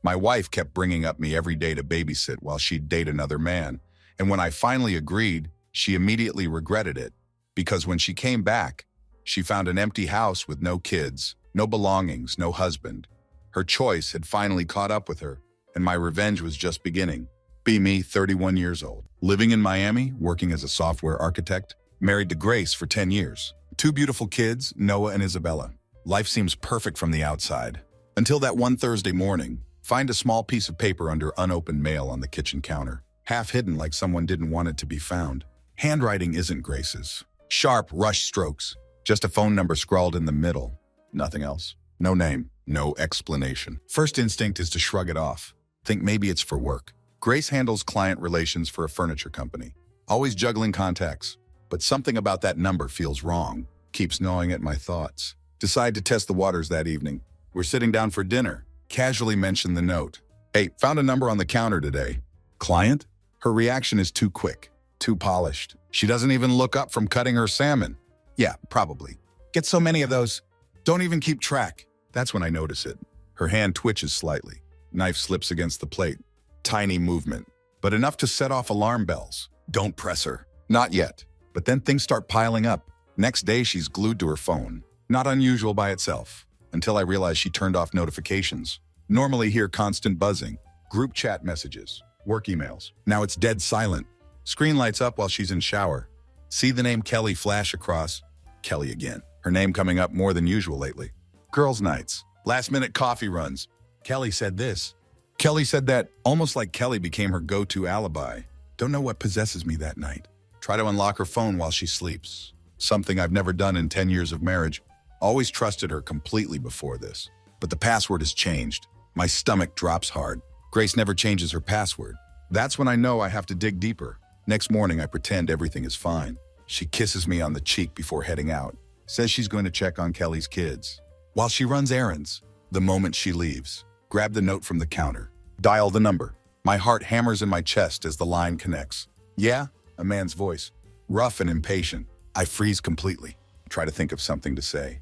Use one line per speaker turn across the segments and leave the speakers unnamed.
My wife kept bringing up me every day to babysit while she'd date another man, and when I finally agreed, she immediately regretted it, because when she came back, she found an empty house with no kids, no belongings, no husband. Her choice had finally caught up with her, and my revenge was just beginning. Be me, 31 years old, living in Miami, working as a software architect, married to Grace for 10 years. 2 beautiful kids, Noah and Isabella. Life seems perfect from the outside. Until that one Thursday morning, find a small piece of paper under unopened mail on the kitchen counter, half hidden like someone didn't want it to be found. Handwriting isn't Grace's. Sharp, rushed strokes. Just a phone number scrawled in the middle. Nothing else. No name. No explanation. First instinct is to shrug it off. Think maybe it's for work. Grace handles client relations for a furniture company. Always juggling contacts. But something about that number feels wrong. Keeps gnawing at my thoughts. Decide to test the waters that evening. We're sitting down for dinner. Casually mention the note. Hey, found a number on the counter today. Client? Her reaction is too quick. Too polished. She doesn't even look up from cutting her salmon. Yeah, probably. Get so many of those. Don't even keep track. That's when I notice it. Her hand twitches slightly. Knife slips against the plate. Tiny movement, but enough to set off alarm bells. Don't press her. Not yet. But then things start piling up. Next day, she's glued to her phone. Not unusual by itself, until I realize she turned off notifications. Normally hear constant buzzing, group chat messages, work emails. Now it's dead silent. Screen lights up while she's in shower. See the name Kelly flash across. Kelly again. Her name coming up more than usual lately. Girls' nights. Last-minute coffee runs. Kelly said this. Kelly said that, almost like Kelly became her go-to alibi. Don't know what possesses me that night. Try to unlock her phone while she sleeps. Something I've never done in 10 years of marriage. Always trusted her completely before this. But the password has changed. My stomach drops hard. Grace never changes her password. That's when I know I have to dig deeper. Next morning, I pretend everything is fine. She kisses me on the cheek before heading out. Says she's going to check on Kelly's kids. While she runs errands, the moment she leaves, grab the note from the counter. Dial the number. My heart hammers in my chest as the line connects. Yeah? A man's voice. Rough and impatient. I freeze completely. Try to think of something to say.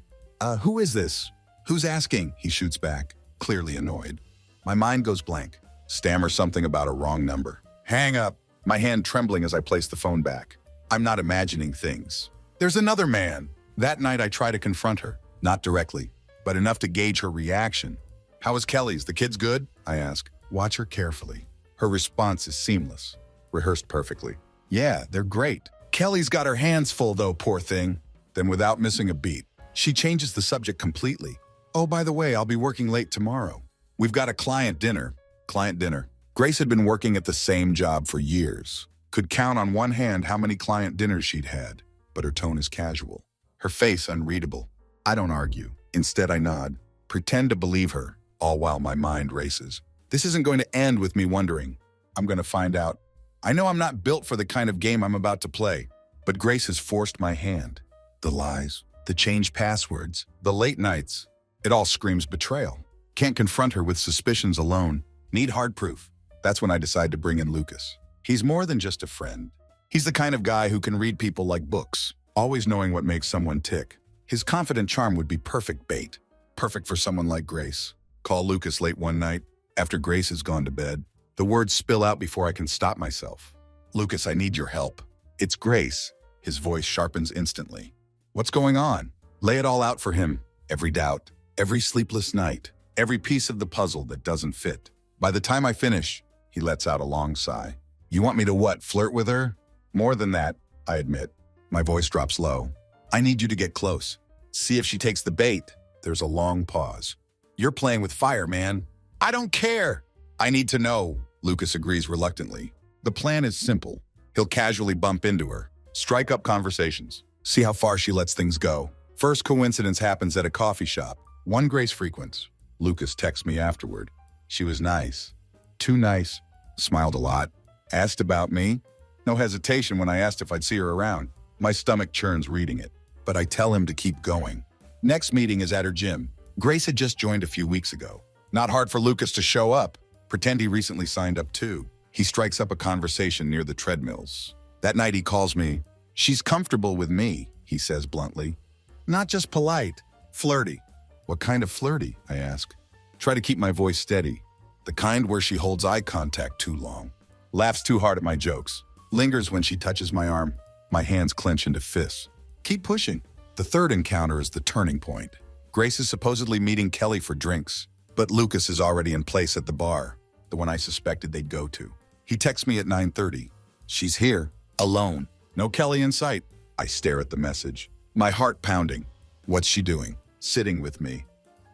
Who is this? Who's asking? He shoots back, clearly annoyed. My mind goes blank. Stammer something about a wrong number. Hang up. My hand trembling as I place the phone back. I'm not imagining things. There's another man. That night I try to confront her. Not directly, but enough to gauge her reaction. How is Kelly's? The kids good? I ask. Watch her carefully. Her response is seamless. Rehearsed perfectly. Yeah, they're great. Kelly's got her hands full though, poor thing. Then without missing a beat, she changes the subject completely. Oh, by the way, I'll be working late tomorrow. We've got a client dinner. Client dinner. Grace had been working at the same job for years. Could count on one hand how many client dinners she'd had, but her tone is casual. Her face unreadable. I don't argue. Instead, I nod. Pretend to believe her, all while my mind races. This isn't going to end with me wondering. I'm going to find out. I know I'm not built for the kind of game I'm about to play, but Grace has forced my hand. The lies, the changed passwords, the late nights. It all screams betrayal. Can't confront her with suspicions alone. Need hard proof. That's when I decide to bring in Lucas. He's more than just a friend. He's the kind of guy who can read people like books, always knowing what makes someone tick. His confident charm would be perfect bait. Perfect for someone like Grace. Call Lucas late one night, after Grace has gone to bed. The words spill out before I can stop myself. Lucas, I need your help. It's Grace. His voice sharpens instantly. What's going on? Lay it all out for him. Every doubt, every sleepless night, every piece of the puzzle that doesn't fit. By the time I finish, he lets out a long sigh. You want me to what, flirt with her? More than that, I admit. My voice drops low. I need you to get close. See if she takes the bait. There's a long pause. You're playing with fire, man. I don't care. I need to know, Lucas agrees reluctantly. The plan is simple. He'll casually bump into her, strike up conversations, see how far she lets things go. First coincidence happens at a coffee shop. One Grace frequents. Lucas texts me afterward. She was nice. Too nice. Smiled a lot. Asked about me. No hesitation when I asked if I'd see her around. My stomach churns reading it, but I tell him to keep going. Next meeting is at her gym. Grace had just joined a few weeks ago. Not hard for Lucas to show up. Pretend he recently signed up too. He strikes up a conversation near the treadmills. That night he calls me. She's comfortable with me, he says bluntly. Not just polite, flirty. What kind of flirty? I ask. Try to keep my voice steady. The kind where she holds eye contact too long, laughs too hard at my jokes, lingers when she touches my arm. My hands clench into fists. Keep pushing. The third encounter is the turning point. Grace is supposedly meeting Kelly for drinks, but Lucas is already in place at the bar, the one I suspected they'd go to. He texts me at 9:30. She's here, alone. No Kelly in sight. I stare at the message, my heart pounding. What's she doing? Sitting with me.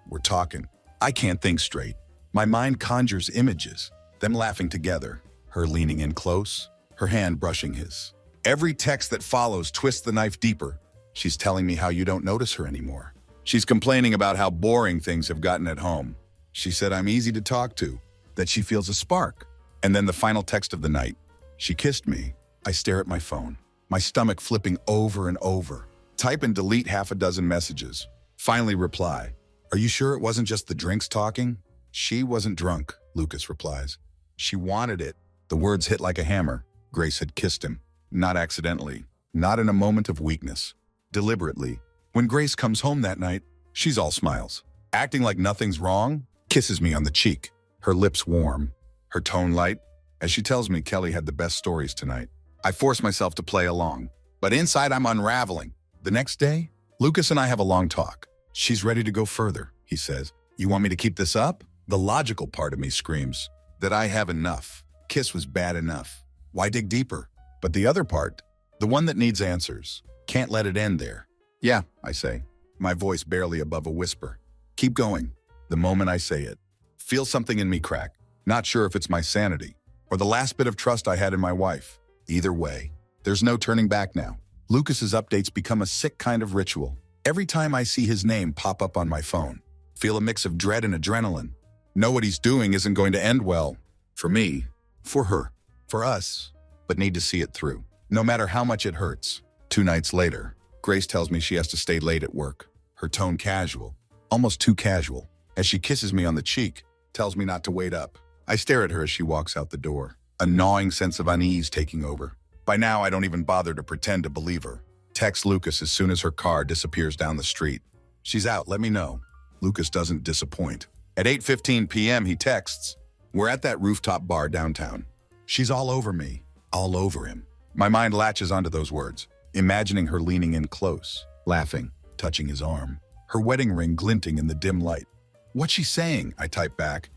We're talking. I can't think straight. My mind conjures images, them laughing together, her leaning in close, her hand brushing his. Every text that follows twists the knife deeper. She's telling me how you don't notice her anymore. She's complaining about how boring things have gotten at home. She said I'm easy to talk to, that she feels a spark. And then the final text of the night. She kissed me. I stare at my phone, my stomach flipping over and over. Type and delete half a dozen messages. Finally reply. Are you sure it wasn't just the drinks talking? She wasn't drunk, Lucas replies. She wanted it. The words hit like a hammer. Grace had kissed him. Not accidentally. Not in a moment of weakness. Deliberately. When Grace comes home that night, she's all smiles. Acting like nothing's wrong, kisses me on the cheek. Her lips warm. Her tone light. As she tells me Kelly had the best stories tonight. I force myself to play along. But inside I'm unraveling. The next day, Lucas and I have a long talk. She's ready to go further, he says. You want me to keep this up? The logical part of me screams that I have enough. Kiss was bad enough. Why dig deeper? But the other part, the one that needs answers, can't let it end there. Yeah, I say, my voice barely above a whisper. Keep going. The moment I say it, feel something in me crack. Not sure if it's my sanity or the last bit of trust I had in my wife. Either way, there's no turning back now. Lucas's updates become a sick kind of ritual. Every time I see his name pop up on my phone, feel a mix of dread and adrenaline. Know what he's doing isn't going to end well. For me, for her, for us, but need to see it through. No matter how much it hurts. 2 nights later, Grace tells me she has to stay late at work. Her tone casual, almost too casual. As she kisses me on the cheek, tells me not to wait up. I stare at her as she walks out the door, a gnawing sense of unease taking over. By now, I don't even bother to pretend to believe her. Text Lucas as soon as her car disappears down the street. She's out, let me know. Lucas doesn't disappoint. At 8:15 p.m., he texts, we're at that rooftop bar downtown. She's all over me, all over him. My mind latches onto those words, imagining her leaning in close, laughing, touching his arm, her wedding ring glinting in the dim light. What's she saying? I type back.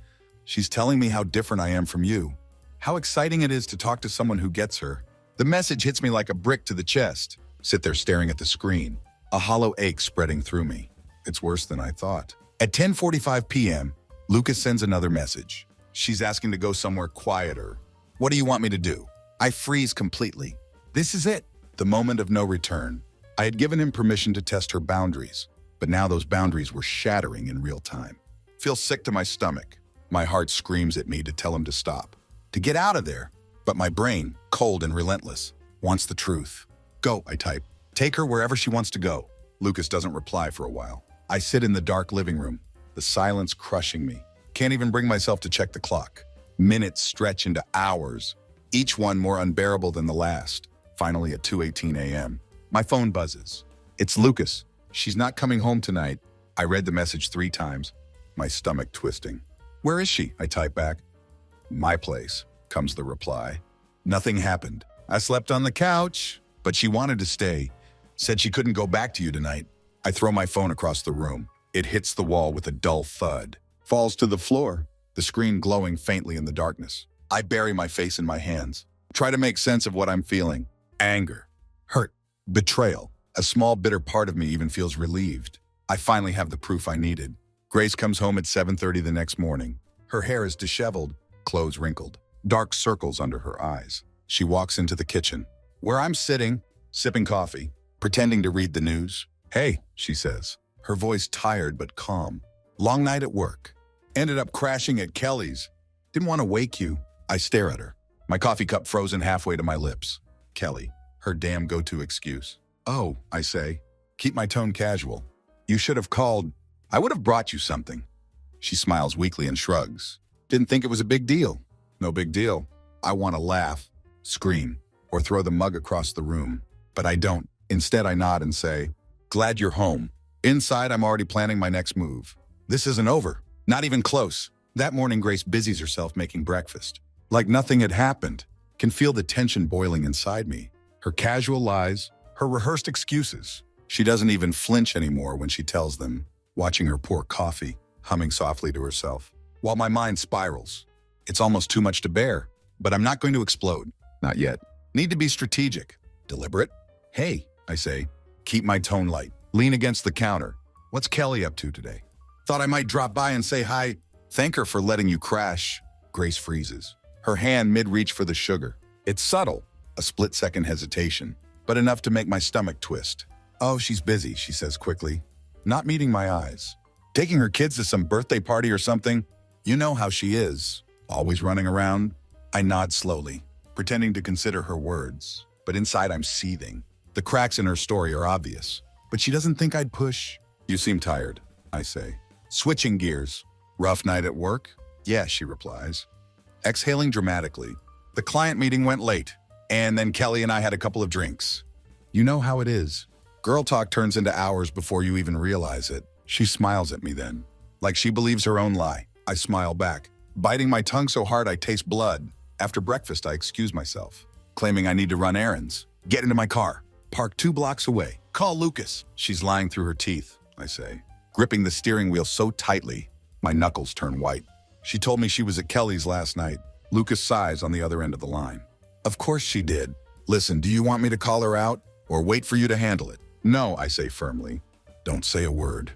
She's telling me how different I am from you. How exciting it is to talk to someone who gets her. The message hits me like a brick to the chest. Sit there staring at the screen, a hollow ache spreading through me. It's worse than I thought. At 10:45 p.m., Lucas sends another message. She's asking to go somewhere quieter. What do you want me to do? I freeze completely. This is it, the moment of no return. I had given him permission to test her boundaries, but now those boundaries were shattering in real time. Feel sick to my stomach. My heart screams at me to tell him to stop, to get out of there. But my brain, cold and relentless, wants the truth. Go, I type. Take her wherever she wants to go. Lucas doesn't reply for a while. I sit in the dark living room, the silence crushing me. Can't even bring myself to check the clock. Minutes stretch into hours, each one more unbearable than the last. Finally, at 2:18 a.m., my phone buzzes. It's Lucas. She's not coming home tonight. I read the message 3 times, my stomach twisting. Where is she? I type back. My place, comes the reply. Nothing happened. I slept on the couch, but she wanted to stay. Said she couldn't go back to you tonight. I throw my phone across the room. It hits the wall with a dull thud. Falls to the floor, the screen glowing faintly in the darkness. I bury my face in my hands. Try to make sense of what I'm feeling. Anger, hurt, betrayal. A small bitter part of me even feels relieved. I finally have the proof I needed. Grace comes home at 7:30 the next morning. Her hair is disheveled, clothes wrinkled, dark circles under her eyes. She walks into the kitchen, where I'm sitting, sipping coffee, pretending to read the news. Hey, she says, her voice tired but calm. Long night at work. Ended up crashing at Kelly's. Didn't want to wake you. I stare at her, my coffee cup frozen halfway to my lips. Kelly, her damn go-to excuse. Oh, I say, keep my tone casual. You should have called. I would have brought you something. She smiles weakly and shrugs. Didn't think it was a big deal. No big deal. I want to laugh, scream, or throw the mug across the room. But I don't. Instead, I nod and say, glad you're home. Inside, I'm already planning my next move. This isn't over. Not even close. That morning, Grace busies herself making breakfast. Like nothing had happened. Can feel the tension boiling inside me. Her casual lies, her rehearsed excuses. She doesn't even flinch anymore when she tells them, watching her pour coffee, humming softly to herself. While my mind spirals. It's almost too much to bear, but I'm not going to explode. Not yet. Need to be strategic. Deliberate. Hey, I say. Keep my tone light. Lean against the counter. What's Kelly up to today? Thought I might drop by and say hi. Thank her for letting you crash. Grace freezes. Her hand mid-reach for the sugar. It's subtle. A split-second hesitation, but enough to make my stomach twist. Oh, she's busy, she says quickly. Not meeting my eyes. Taking her kids to some birthday party or something? You know how she is. Always running around. I nod slowly, pretending to consider her words. But inside I'm seething. The cracks in her story are obvious. But she doesn't think I'd push. You seem tired, I say. Switching gears. Rough night at work? Yeah, she replies. Exhaling dramatically. The client meeting went late, and then Kelly and I had a couple of drinks. You know how it is. Girl talk turns into hours before you even realize it. She smiles at me then, like she believes her own lie. I smile back, biting my tongue so hard I taste blood. After breakfast, I excuse myself, claiming I need to run errands. Get into my car. Park 2 blocks away. Call Lucas. She's lying through her teeth, I say, gripping the steering wheel so tightly, my knuckles turn white. She told me she was at Kelly's last night. Lucas sighs on the other end of the line. Of course she did. Listen, do you want me to call her out or wait for you to handle it? No, I say firmly. Don't say a word.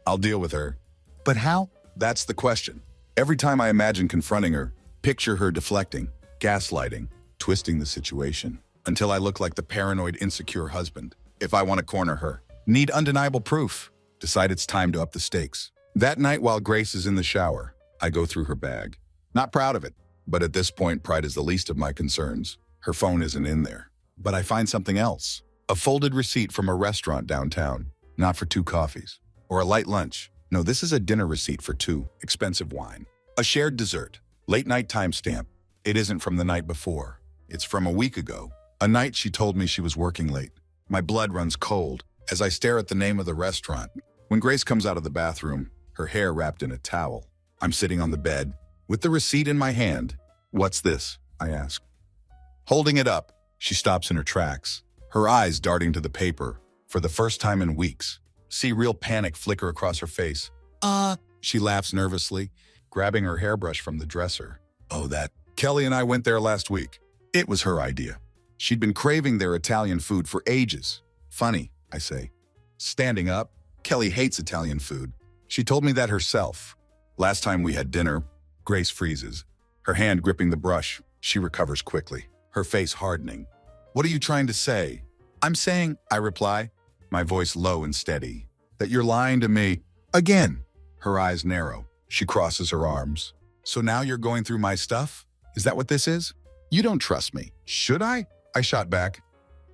I'll deal with her. But how? That's the question. Every time I imagine confronting her, picture her deflecting, gaslighting, twisting the situation, until I look like the paranoid, insecure husband. If I want to corner her, need undeniable proof. Decide it's time to up the stakes. That night while Grace is in the shower, I go through her bag. Not proud of it, but at this point, pride is the least of my concerns. Her phone isn't in there. But I find something else. A folded receipt from a restaurant downtown, not for 2 coffees. Or a light lunch. No, this is a dinner receipt for 2, expensive wine. A shared dessert. Late night timestamp. It isn't from the night before. It's from a week ago. A night she told me she was working late. My blood runs cold as I stare at the name of the restaurant. When Grace comes out of the bathroom, her hair wrapped in a towel. I'm sitting on the bed, with the receipt in my hand. What's this? I ask. Holding it up, she stops in her tracks, her eyes darting to the paper. For the first time in weeks, see real panic flicker across her face. She laughs nervously, grabbing her hairbrush from the dresser. Oh, that. Kelly and I went there last week. It was her idea. She'd been craving their Italian food for ages. Funny, I say. Standing up, Kelly hates Italian food. She told me that herself. Last time we had dinner, Grace freezes, her hand gripping the brush. She recovers quickly, her face hardening. What are you trying to say? I'm saying, I reply, my voice low and steady, that you're lying to me again. Her eyes narrow. She crosses her arms. So now you're going through my stuff? Is that what this is? You don't trust me. Should I? I shot back.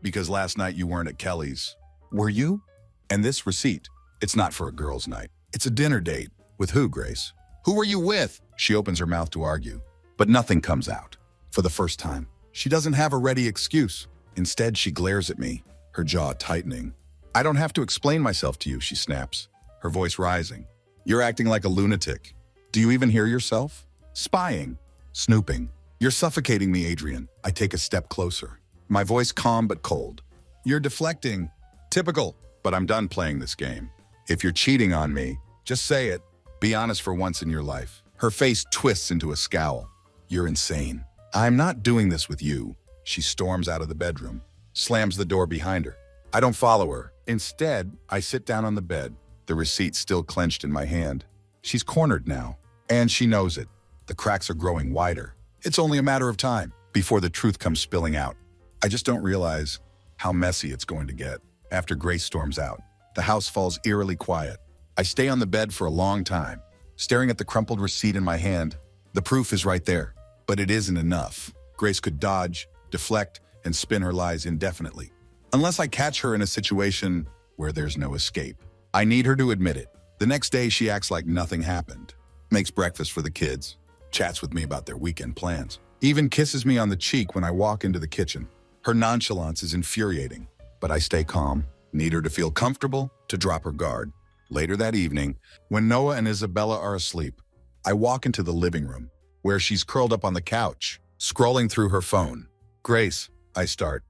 Because last night you weren't at Kelly's. Were you? And this receipt, it's not for a girl's night. It's a dinner date. With who, Grace? Who were you with? She opens her mouth to argue, but nothing comes out. For the first time, she doesn't have a ready excuse. Instead, she glares at me, her jaw tightening. I don't have to explain myself to you, she snaps, her voice rising. You're acting like a lunatic. Do you even hear yourself? Spying, snooping. You're suffocating me, Adrian. I take a step closer, my voice calm but cold. You're deflecting. Typical, but I'm done playing this game. If you're cheating on me, just say it. Be honest for once in your life. Her face twists into a scowl. You're insane. I'm not doing this with you. She storms out of the bedroom, slams the door behind her. I don't follow her. Instead, I sit down on the bed, the receipt still clenched in my hand. She's cornered now, and she knows it. The cracks are growing wider. It's only a matter of time before the truth comes spilling out. I just don't realize how messy it's going to get. After Grace storms out, the house falls eerily quiet. I stay on the bed for a long time, staring at the crumpled receipt in my hand. The proof is right there, but it isn't enough. Grace could dodge, deflect, and spin her lies indefinitely. Unless I catch her in a situation where there's no escape. I need her to admit it. The next day, she acts like nothing happened. Makes breakfast for the kids. Chats with me about their weekend plans. Even kisses me on the cheek when I walk into the kitchen. Her nonchalance is infuriating, but I stay calm. Need her to feel comfortable, to drop her guard. Later that evening, when Noah and Isabella are asleep, I walk into the living room, where she's curled up on the couch, scrolling through her phone. Grace, I start,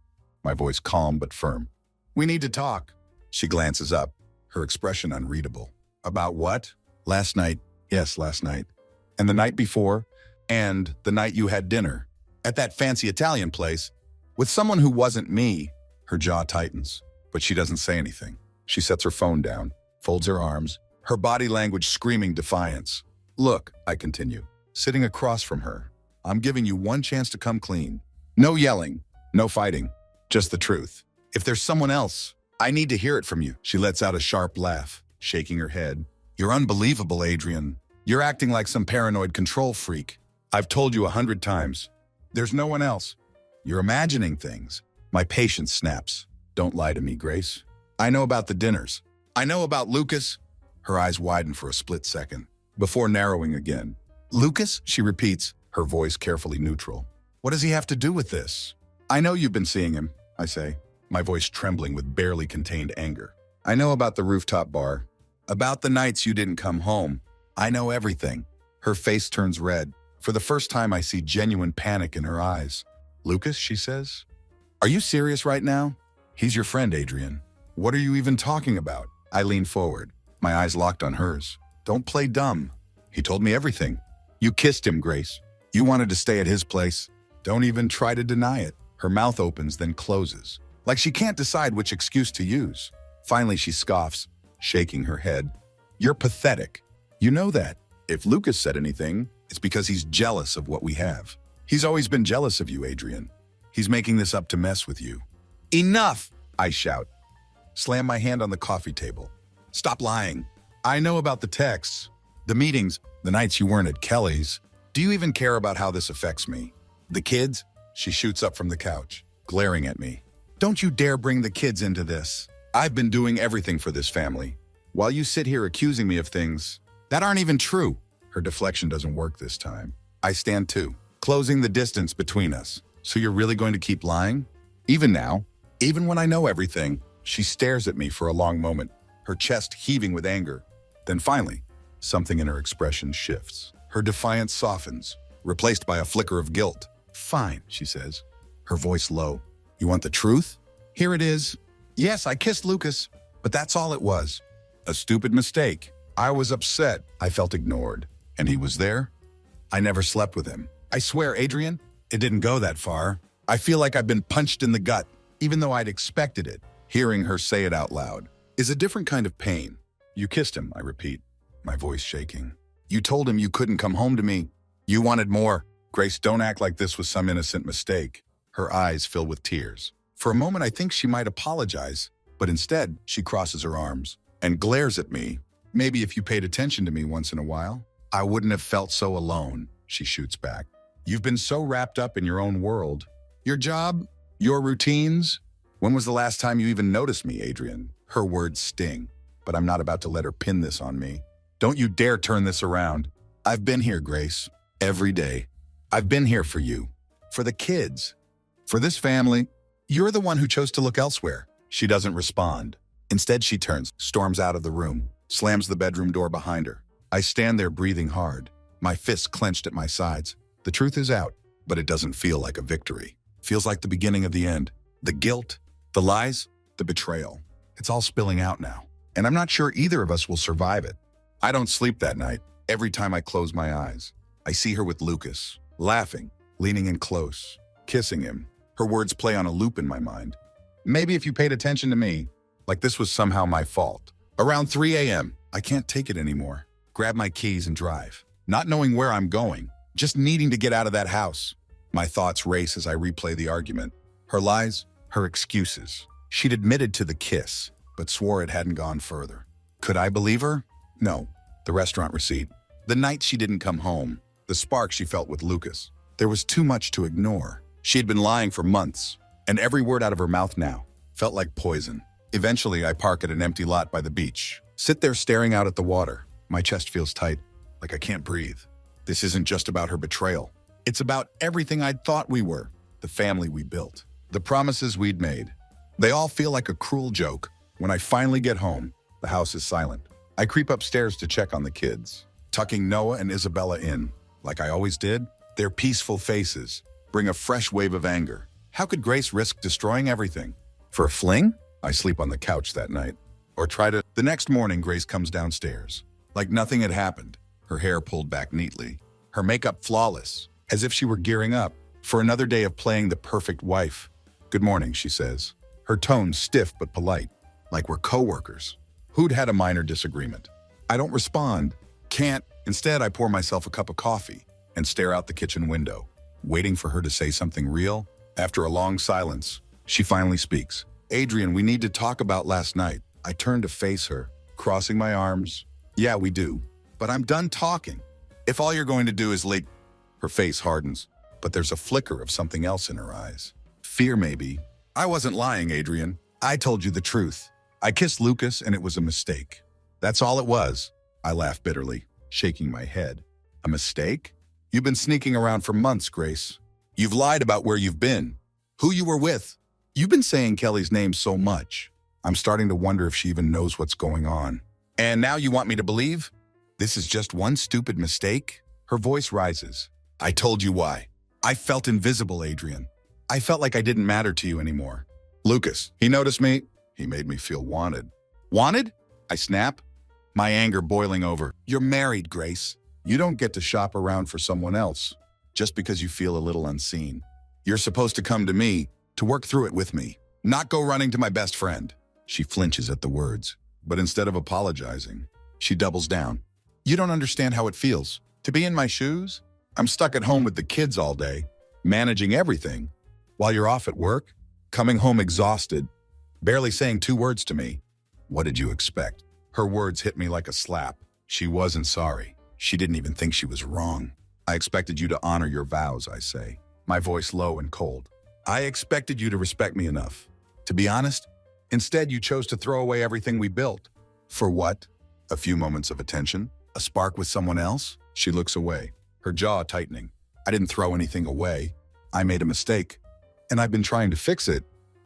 my voice calm but firm. We need to talk. She glances up, her expression unreadable. About what? Last night. Yes, last night. And the night before, and the night you had dinner. At that fancy Italian place, with someone who wasn't me. Her jaw tightens, but she doesn't say anything. She sets her phone down, folds her arms, her body language screaming defiance. Look, I continue, sitting across from her. I'm giving you one chance to come clean. No yelling, no fighting, just the truth. If there's someone else, I need to hear it from you. She lets out a sharp laugh, shaking her head. You're unbelievable, Adrian. You're acting like some paranoid control freak. I've told you 100 times. There's no one else. You're imagining things. My patience snaps. Don't lie to me, Grace. I know about the dinners. I know about Lucas. Her eyes widen for a split second, before narrowing again. Lucas, she repeats, her voice carefully neutral. What does he have to do with this? I know you've been seeing him, I say, my voice trembling with barely contained anger. I know about the rooftop bar. About the nights you didn't come home. I know everything. Her face turns red. For the first time, I see genuine panic in her eyes. Lucas, she says. Are you serious right now? He's your friend, Adrian. What are you even talking about? I lean forward, my eyes locked on hers. Don't play dumb. He told me everything. You kissed him, Grace. You wanted to stay at his place. Don't even try to deny it. Her mouth opens, then closes, like she can't decide which excuse to use. Finally, she scoffs, shaking her head. You're pathetic. You know that. If Lucas said anything, it's because he's jealous of what we have. He's always been jealous of you, Adrian. He's making this up to mess with you. Enough, I shout. Slam my hand on the coffee table. Stop lying. I know about the texts, the meetings, the nights you weren't at Kelly's. Do you even care about how this affects me? The kids? She shoots up from the couch, glaring at me. Don't you dare bring the kids into this. I've been doing everything for this family, while you sit here accusing me of things that aren't even true. Her deflection doesn't work this time. I stand too, closing the distance between us. So you're really going to keep lying? Even now, even when I know everything, she stares at me for a long moment, her chest heaving with anger. Then finally, something in her expression shifts. Her defiance softens, replaced by a flicker of guilt. Fine, she says, her voice low. You want the truth? Here it is. Yes, I kissed Lucas, but that's all it was. A stupid mistake. I was upset. I felt ignored. And he was there? I never slept with him. I swear, Adrian, it didn't go that far. I feel like I've been punched in the gut, even though I'd expected it. Hearing her say it out loud is a different kind of pain. You kissed him, I repeat, my voice shaking. You told him you couldn't come home to me. You wanted more. Grace, don't act like this was some innocent mistake. Her eyes fill with tears. For a moment, I think she might apologize, but instead, she crosses her arms and glares at me. Maybe if you paid attention to me once in a while, I wouldn't have felt so alone, she shoots back. You've been so wrapped up in your own world. Your job, your routines. When was the last time you even noticed me, Adrian? Her words sting, but I'm not about to let her pin this on me. Don't you dare turn this around. I've been here, Grace, every day. I've been here for you, for the kids, for this family. You're the one who chose to look elsewhere. She doesn't respond. Instead, she turns, storms out of the room, slams the bedroom door behind her. I stand there breathing hard, my fists clenched at my sides. The truth is out, but it doesn't feel like a victory. It feels like the beginning of the end. The guilt, the lies, the betrayal. It's all spilling out now, and I'm not sure either of us will survive it. I don't sleep that night. Every time I close my eyes, I see her with Lucas, laughing, leaning in close, kissing him. Her words play on a loop in my mind. Maybe if you paid attention to me, like this was somehow my fault. Around 3 a.m., I can't take it anymore. Grab my keys and drive, not knowing where I'm going, just needing to get out of that house. My thoughts race as I replay the argument. Her lies, her excuses. She'd admitted to the kiss, but swore it hadn't gone further. Could I believe her? No. The restaurant receipt. The night she didn't come home. The spark she felt with Lucas. There was too much to ignore. She had been lying for months, and every word out of her mouth now felt like poison. Eventually, I park at an empty lot by the beach. Sit there staring out at the water. My chest feels tight, like I can't breathe. This isn't just about her betrayal. It's about everything I'd thought we were, the family we built, the promises we'd made. They all feel like a cruel joke. When I finally get home, the house is silent. I creep upstairs to check on the kids. tucking Noah and Isabella in, like I always did. Their peaceful faces bring a fresh wave of anger. How could Grace risk destroying everything? For a fling? I sleep on the couch that night. Or try to... The next morning, Grace comes downstairs, like nothing had happened, her hair pulled back neatly, her makeup flawless, as if she were gearing up for another day of playing the perfect wife. "Good morning," she says, her tone stiff but polite, like we're co-workers who'd had a minor disagreement. I don't respond. Can't. Instead, I pour myself a cup of coffee and stare out the kitchen window, waiting for her to say something real. After a long silence, she finally speaks. "Adrian, we need to talk about last night." I turn to face her, crossing my arms. "Yeah, we do. But I'm done talking. If all you're going to do is Her face hardens, but there's a flicker of something else in her eyes. Fear, maybe. "I wasn't lying, Adrian. I told you the truth. I kissed Lucas and it was a mistake. That's all it was." I laugh bitterly, shaking my head. "A mistake? You've been sneaking around for months, Grace. You've lied about where you've been, who you were with. You've been saying Kelly's name so much. I'm starting to wonder if she even knows what's going on. And now you want me to believe this is just one stupid mistake?" Her voice rises. "I told you why. I felt invisible, Adrian. I felt like I didn't matter to you anymore. Lucas, he noticed me. He made me feel wanted." "Wanted?" I snap, my anger boiling over. "You're married, Grace. You don't get to shop around for someone else just because you feel a little unseen. You're supposed to come to me, to work through it with me, not go running to my best friend." She flinches at the words, but instead of apologizing, she doubles down. "You don't understand how it feels to be in my shoes. I'm stuck at home with the kids all day, managing everything, while you're off at work, coming home exhausted, barely saying 2 words to me. What did you expect?" Her words hit me like a slap. She wasn't sorry. She didn't even think she was wrong. "I expected you to honor your vows," I say, my voice low and cold. "I expected you to respect me enough. To be honest, instead you chose to throw away everything we built. For what? A few moments of attention? A spark with someone else?" She looks away, her jaw tightening. "I didn't throw anything away. I made a mistake, and I've been trying to fix it.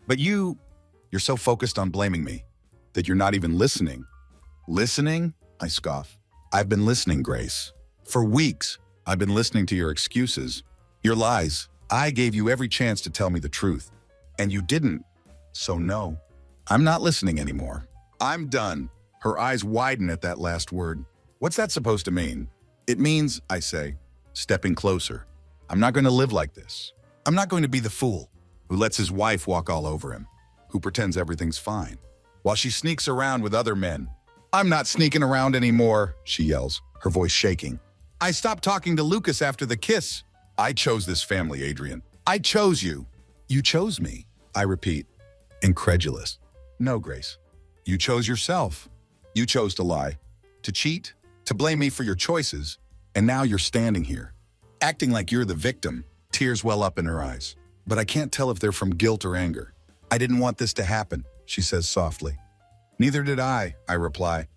But you're so focused on blaming me that you're not even listening." "Listening?" I scoff. "I've been listening, Grace. For weeks, I've been listening to your excuses, your lies. I gave you every chance to tell me the truth, and you didn't. So no, I'm not listening anymore. I'm done." Her eyes widen at that last word. "What's that supposed to mean?" "It means," I say, stepping closer, "I'm not going to live like this. I'm not going to be the fool who lets his wife walk all over him, who pretends everything's fine, while she sneaks around with other men." "I'm not sneaking around anymore," she yells, her voice shaking. "I stopped talking to Lucas after the kiss. I chose this family, Adrian. I chose you." "You chose me," I repeat, incredulous. "No, Grace. You chose yourself. You chose to lie, to cheat, to blame me for your choices, and now you're standing here, acting like you're the victim." Tears well up in her eyes, but I can't tell if they're from guilt or anger. "I didn't want this to happen," she says softly. "Neither did I," I reply,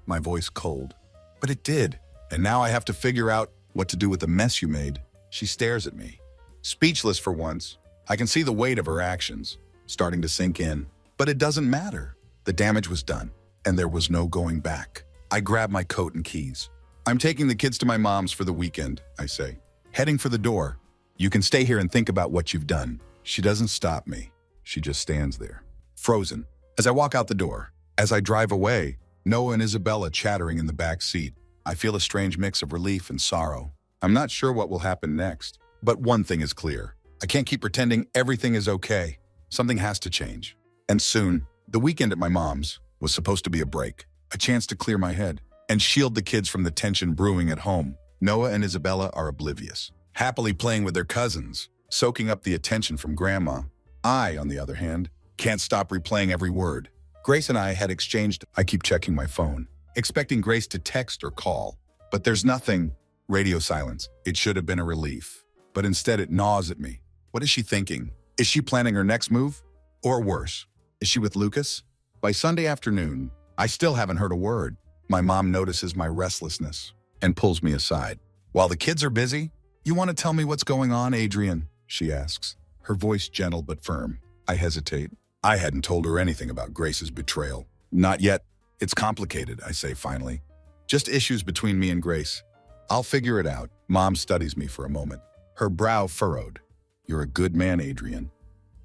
my voice cold. "But it did, and now I have to figure out what to do with the mess you made." She stares at me, speechless for once. I can see the weight of her actions starting to sink in, but it doesn't matter. The damage was done, and there was no going back. I grab my coat and keys. "I'm taking the kids to my mom's for the weekend," I say, heading for the door. "You can stay here and think about what you've done." She doesn't stop me. She just stands there, frozen, as I walk out the door. As I drive away, Noah and Isabella chattering in the back seat. I feel a strange mix of relief and sorrow. I'm not sure what will happen next, but one thing is clear. I can't keep pretending everything is okay. Something has to change. And soon, the weekend at my mom's was supposed to be a break, a chance to clear my head and shield the kids from the tension brewing at home. Noah and Isabella are oblivious, happily playing with their cousins, soaking up the attention from Grandma. I, on the other hand, can't stop replaying every word. Grace and I had exchanged. I keep checking my phone, expecting Grace to text or call, but there's nothing. Radio silence. It should have been a relief, but instead it gnaws at me. What is she thinking? Is she planning her next move? Or worse, is she with Lucas? By Sunday afternoon, I still haven't heard a word. My mom notices my restlessness and pulls me aside. "While the kids are busy, you want to tell me what's going on, Adrian?" she asks, her voice gentle but firm. I hesitate. I hadn't told her anything about Grace's betrayal. "Not yet. It's complicated," I say finally. Just issues between me and Grace. I'll figure it out. Mom studies me for a moment, her brow furrowed. You're a good man, Adrian.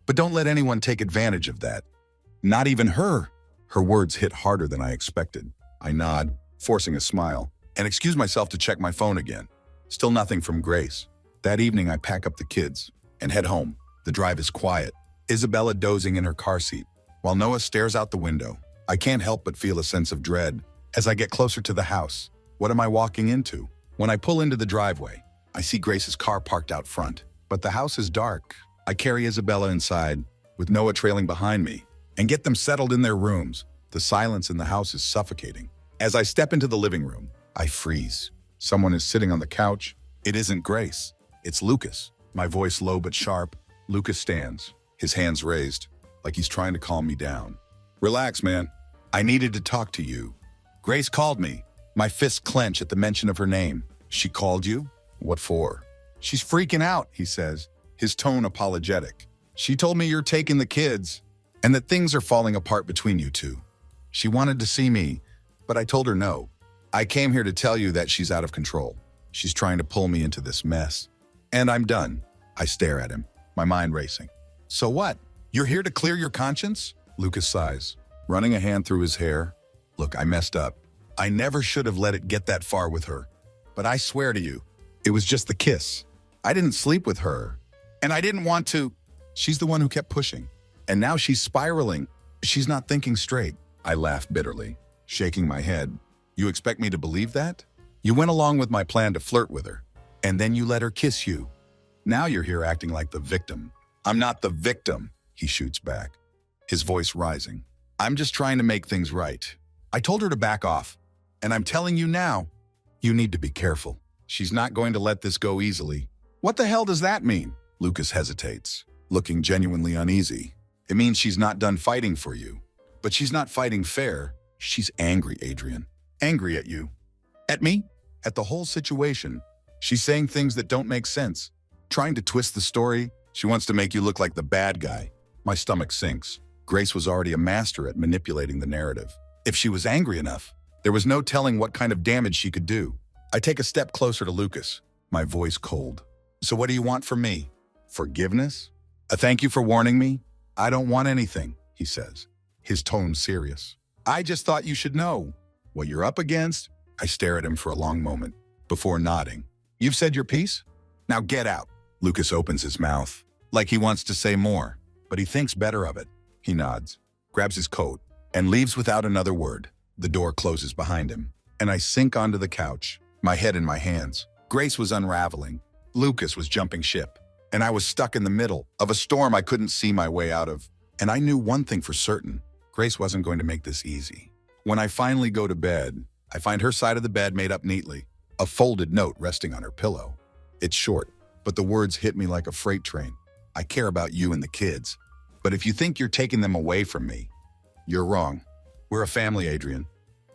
But don't let anyone take advantage of that. Not even her. Her words hit harder than I expected. I nod, forcing a smile, and excuse myself to check my phone again. Still nothing from Grace. That evening, I pack up the kids and head home. The drive is quiet, Isabella dozing in her car seat, while Noah stares out the window. I can't help but feel a sense of dread as I get closer to the house. What am I walking into? When I pull into the driveway, I see Grace's car parked out front, but the house is dark. I carry Isabella inside, with Noah trailing behind me, and get them settled in their rooms. The silence in the house is suffocating. As I step into the living room, I freeze. Someone is sitting on the couch. It isn't Grace. It's Lucas. My voice low but sharp. Lucas stands, his hands raised, like he's trying to calm me down. Relax, man. I needed to talk to you. Grace called me. My fists clench at the mention of her name. She called you? What for? She's freaking out, he says, his tone apologetic. She told me you're taking the kids and that things are falling apart between you two. She wanted to see me, but I told her no. I came here to tell you that she's out of control. She's trying to pull me into this mess. And I'm done. I stare at him, my mind racing. So what? You're here to clear your conscience? Lucas sighs, running a hand through his hair. Look, I messed up. I never should have let it get that far with her. But I swear to you, it was just the kiss. I didn't sleep with her. And I didn't want to. She's the one who kept pushing. And now she's spiraling. She's not thinking straight. I laughed bitterly, shaking my head. You expect me to believe that? You went along with my plan to flirt with her, and then you let her kiss you. Now you're here acting like the victim. I'm not the victim, he shoots back, his voice rising. I'm just trying to make things right. I told her to back off, and I'm telling you now, you need to be careful. She's not going to let this go easily. What the hell does that mean? Lucas hesitates, looking genuinely uneasy. It means she's not done fighting for you. But she's not fighting fair. She's angry, Adrian. Angry at you. At me? At the whole situation. She's saying things that don't make sense. Trying to twist the story. She wants to make you look like the bad guy. My stomach sinks. Grace was already a master at manipulating the narrative. If she was angry enough, there was no telling what kind of damage she could do. I take a step closer to Lucas, my voice cold. So what do you want from me? Forgiveness? A thank you for warning me? I don't want anything, he says, his tone serious. I just thought you should know what you're up against. I stare at him for a long moment before nodding. You've said your piece? Now get out. Lucas opens his mouth, like he wants to say more, but he thinks better of it. He nods, grabs his coat, and leaves without another word. The door closes behind him, and I sink onto the couch, my head in my hands. Grace was unraveling. Lucas was jumping ship, and I was stuck in the middle of a storm I couldn't see my way out of. And I knew one thing for certain. Grace wasn't going to make this easy. When I finally go to bed, I find her side of the bed made up neatly, a folded note resting on her pillow. It's short, but the words hit me like a freight train. I care about you and the kids, but if you think you're taking them away from me, you're wrong. We're a family, Adrian,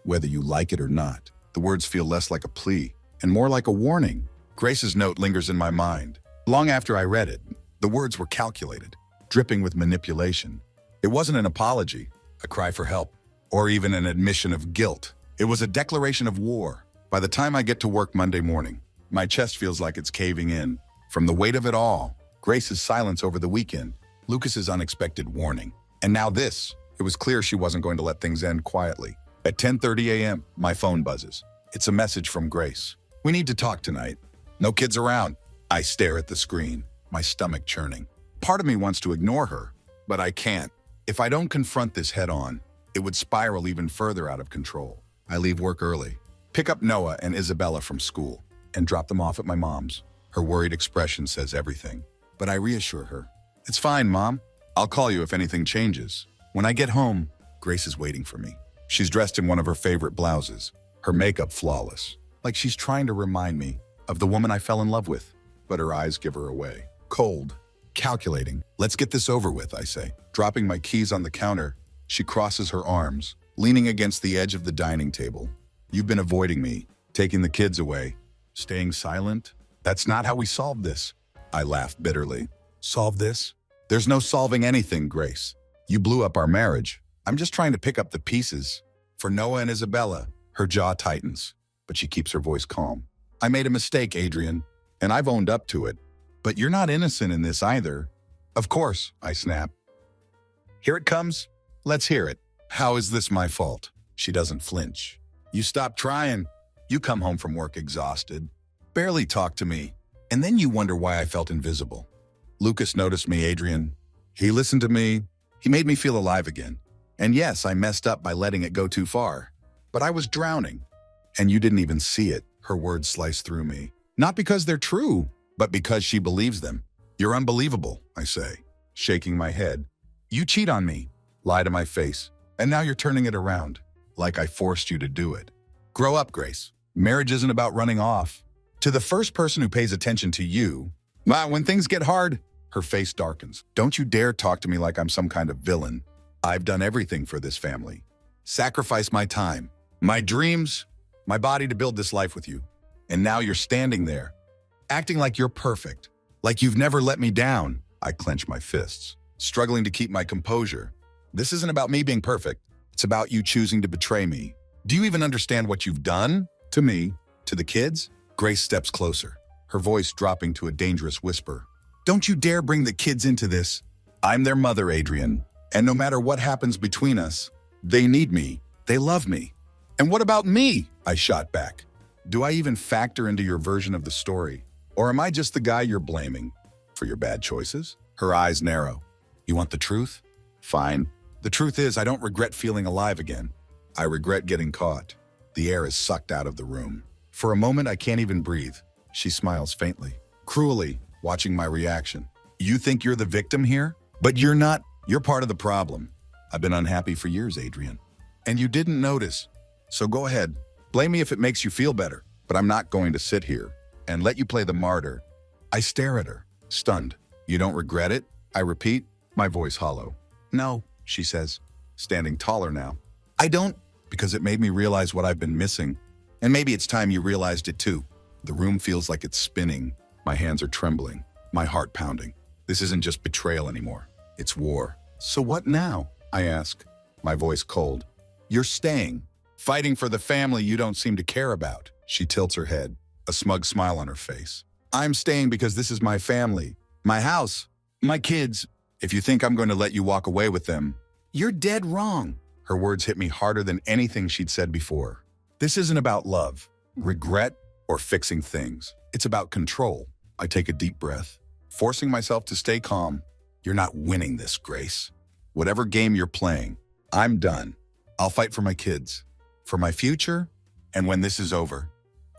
whether you like it or not. The words feel less like a plea and more like a warning. Grace's note lingers in my mind. Long after I read it, the words were calculated, dripping with manipulation. It wasn't an apology, a cry for help, or even an admission of guilt. It was a declaration of war. By the time I get to work Monday morning, my chest feels like it's caving in. From the weight of it all, Grace's silence over the weekend, Lucas's unexpected warning, and now this. It was clear she wasn't going to let things end quietly. At 10:30 a.m., my phone buzzes. It's a message from Grace. We need to talk tonight. No kids around. I stare at the screen, my stomach churning. Part of me wants to ignore her, but I can't. If I don't confront this head on, it would spiral even further out of control. I leave work early, pick up Noah and Isabella from school, and drop them off at my mom's. Her worried expression says everything, but I reassure her. It's fine, Mom. I'll call you if anything changes. When I get home, Grace is waiting for me. She's dressed in one of her favorite blouses, her makeup flawless, like she's trying to remind me of the woman I fell in love with, but her eyes give her away. Cold, calculating. Let's get this over with, I say. Dropping my keys on the counter, she crosses her arms, leaning against the edge of the dining table. You've been avoiding me, taking the kids away, staying silent. That's not how we solved this. I laughed bitterly. Solve this? There's no solving anything, Grace. You blew up our marriage. I'm just trying to pick up the pieces for Noah and Isabella. Her jaw tightens, but she keeps her voice calm. I made a mistake, Adrian, and I've owned up to it. But you're not innocent in this either. Of course, I snap. Here it comes. Let's hear it. How is this my fault? She doesn't flinch. You stop trying. You come home from work exhausted, barely talk to me, and then you wonder why I felt invisible. Lucas noticed me, Adrian. He listened to me. He made me feel alive again. And yes, I messed up by letting it go too far. But I was drowning. And you didn't even see it. Her words sliced through me. Not because they're true, but because she believes them. You're unbelievable, I say, shaking my head. You cheat on me, lie to my face, and now you're turning it around, like I forced you to do it. Grow up, Grace. Marriage isn't about running off. To the first person who pays attention to you, when things get hard, her face darkens. Don't you dare talk to me like I'm some kind of villain. I've done everything for this family. Sacrificed my time, my dreams, my body to build this life with you. And now you're standing there, acting like you're perfect, like you've never let me down. I clench my fists, struggling to keep my composure. This isn't about me being perfect. It's about you choosing to betray me. Do you even understand what you've done to me, to the kids? Grace steps closer, her voice dropping to a dangerous whisper. Don't you dare bring the kids into this. I'm their mother, Adrian, and no matter what happens between us, they need me. They love me. And what about me? I shot back. Do I even factor into your version of the story? Or am I just the guy you're blaming for your bad choices? Her eyes narrow. You want the truth? Fine. The truth is, I don't regret feeling alive again. I regret getting caught. The air is sucked out of the room. For a moment, I can't even breathe. She smiles faintly, cruelly, watching my reaction. You think you're the victim here? But you're not. You're part of the problem. I've been unhappy for years, Adrian. And you didn't notice. So go ahead. Blame me if it makes you feel better. But I'm not going to sit here and let you play the martyr. I stare at her, stunned. You don't regret it? I repeat, my voice hollow. No, she says, standing taller now. I don't, because it made me realize what I've been missing. And maybe it's time you realized it too. The room feels like it's spinning. My hands are trembling, my heart pounding. This isn't just betrayal anymore. It's war. So what now? I ask, my voice cold. You're staying, fighting for the family you don't seem to care about. She tilts her head, a smug smile on her face. I'm staying because this is my family, my house, my kids. If you think I'm going to let you walk away with them, you're dead wrong. Her words hit me harder than anything she'd said before. This isn't about love, regret, or fixing things. It's about control. I take a deep breath, forcing myself to stay calm. You're not winning this, Grace. Whatever game you're playing, I'm done. I'll fight for my kids, for my future, and when this is over,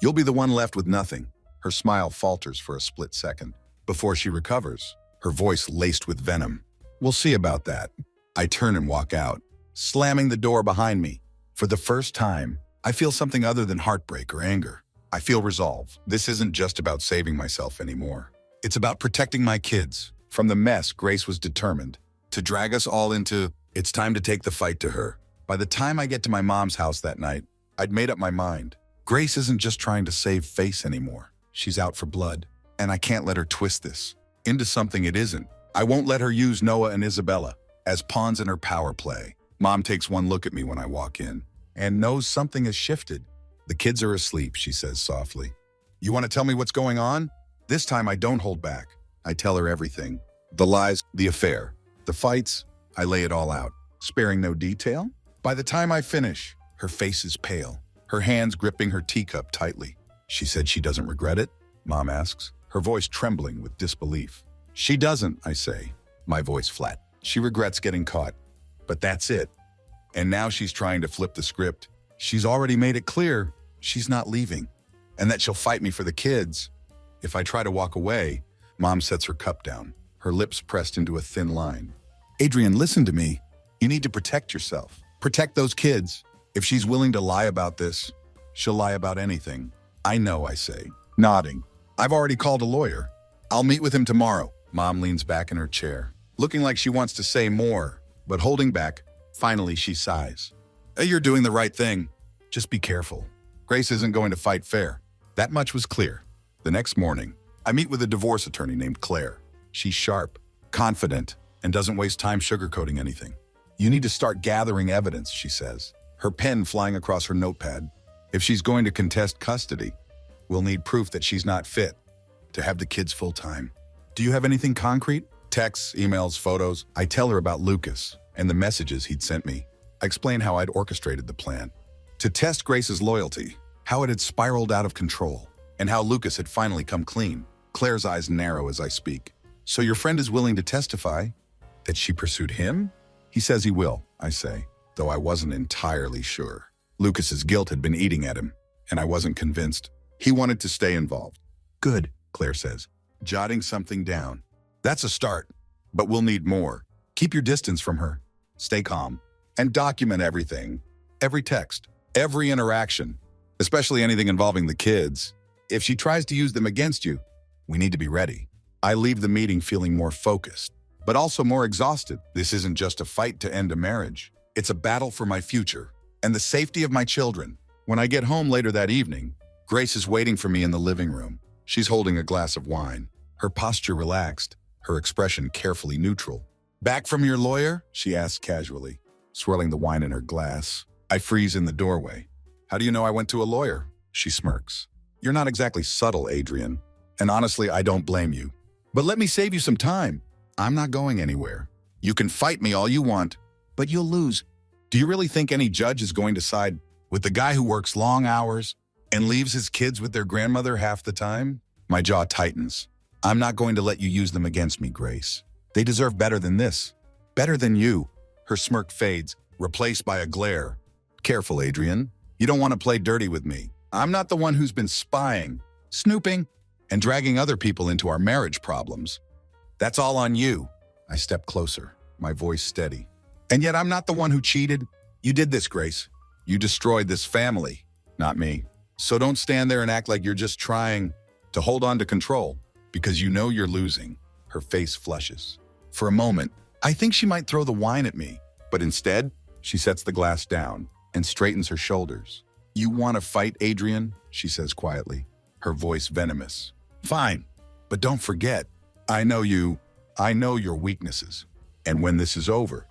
you'll be the one left with nothing. Her smile falters for a split second. Before she recovers, her voice laced with venom. We'll see about that. I turn and walk out, slamming the door behind me. For the first time, I feel something other than heartbreak or anger. I feel resolve. This isn't just about saving myself anymore. It's about protecting my kids. From the mess, Grace was determined to drag us all into. It's time to take the fight to her. By the time I get to my mom's house that night, I'd made up my mind. Grace isn't just trying to save face anymore. She's out for blood. And I can't let her twist this into something it isn't. I won't let her use Noah and Isabella as pawns in her power play. Mom takes one look at me when I walk in and knows something has shifted. The kids are asleep, she says softly. You want to tell me what's going on? This time I don't hold back. I tell her everything. The lies, the affair, the fights. I lay it all out, sparing no detail. By the time I finish, her face is pale, her hands gripping her teacup tightly. She said she doesn't regret it? Mom asks, her voice trembling with disbelief. She doesn't, I say, my voice flat. She regrets getting caught, but that's it. And now she's trying to flip the script. She's already made it clear she's not leaving, and that she'll fight me for the kids. If I try to walk away, Mom sets her cup down, her lips pressed into a thin line. Adrian, listen to me. You need to protect yourself. Protect those kids. If she's willing to lie about this, she'll lie about anything. I know, I say, nodding. I've already called a lawyer. I'll meet with him tomorrow. Mom leans back in her chair, looking like she wants to say more, but holding back. Finally, she sighs. Hey, you're doing the right thing. Just be careful. Grace isn't going to fight fair. That much was clear. The next morning, I meet with a divorce attorney named Claire. She's sharp, confident, and doesn't waste time sugarcoating anything. You need to start gathering evidence, she says, her pen flying across her notepad. If she's going to contest custody, we'll need proof that she's not fit to have the kids full-time. Do you have anything concrete? Texts, emails, photos. I tell her about Lucas and the messages he'd sent me. I explain how I'd orchestrated the plan to test Grace's loyalty, how it had spiraled out of control, and how Lucas had finally come clean. Claire's eyes narrow as I speak. So your friend is willing to testify that she pursued him? He says he will, I say, though I wasn't entirely sure. Lucas's guilt had been eating at him, and I wasn't convinced. He wanted to stay involved. Good, Claire says, jotting something down. That's a start, but we'll need more. Keep your distance from her. Stay calm, and document everything. Every text, every interaction, especially anything involving the kids. If she tries to use them against you, we need to be ready. I leave the meeting feeling more focused, but also more exhausted. This isn't just a fight to end a marriage. It's a battle for my future and the safety of my children. When I get home later that evening, Grace is waiting for me in the living room. She's holding a glass of wine, her posture relaxed, her expression carefully neutral. Back from your lawyer? She asks casually, swirling the wine in her glass. I freeze in the doorway. How do you know I went to a lawyer? She smirks. You're not exactly subtle, Adrian. And honestly, I don't blame you. But let me save you some time. I'm not going anywhere. You can fight me all you want, but you'll lose. Do you really think any judge is going to side with the guy who works long hours and leaves his kids with their grandmother half the time? My jaw tightens. I'm not going to let you use them against me, Grace. They deserve better than this. Better than you. Her smirk fades, replaced by a glare. Careful, Adrian. You don't want to play dirty with me. I'm not the one who's been spying, snooping, and dragging other people into our marriage problems. That's all on you. I step closer, my voice steady. And yet I'm not the one who cheated. You did this, Grace. You destroyed this family, not me. So don't stand there and act like you're just trying to hold on to control, because you know you're losing. Her face flushes. For a moment, I think she might throw the wine at me, but instead, she sets the glass down and straightens her shoulders. You want to fight, Adrian? She says quietly, her voice venomous. Fine, but don't forget, I know your weaknesses. And when this is over,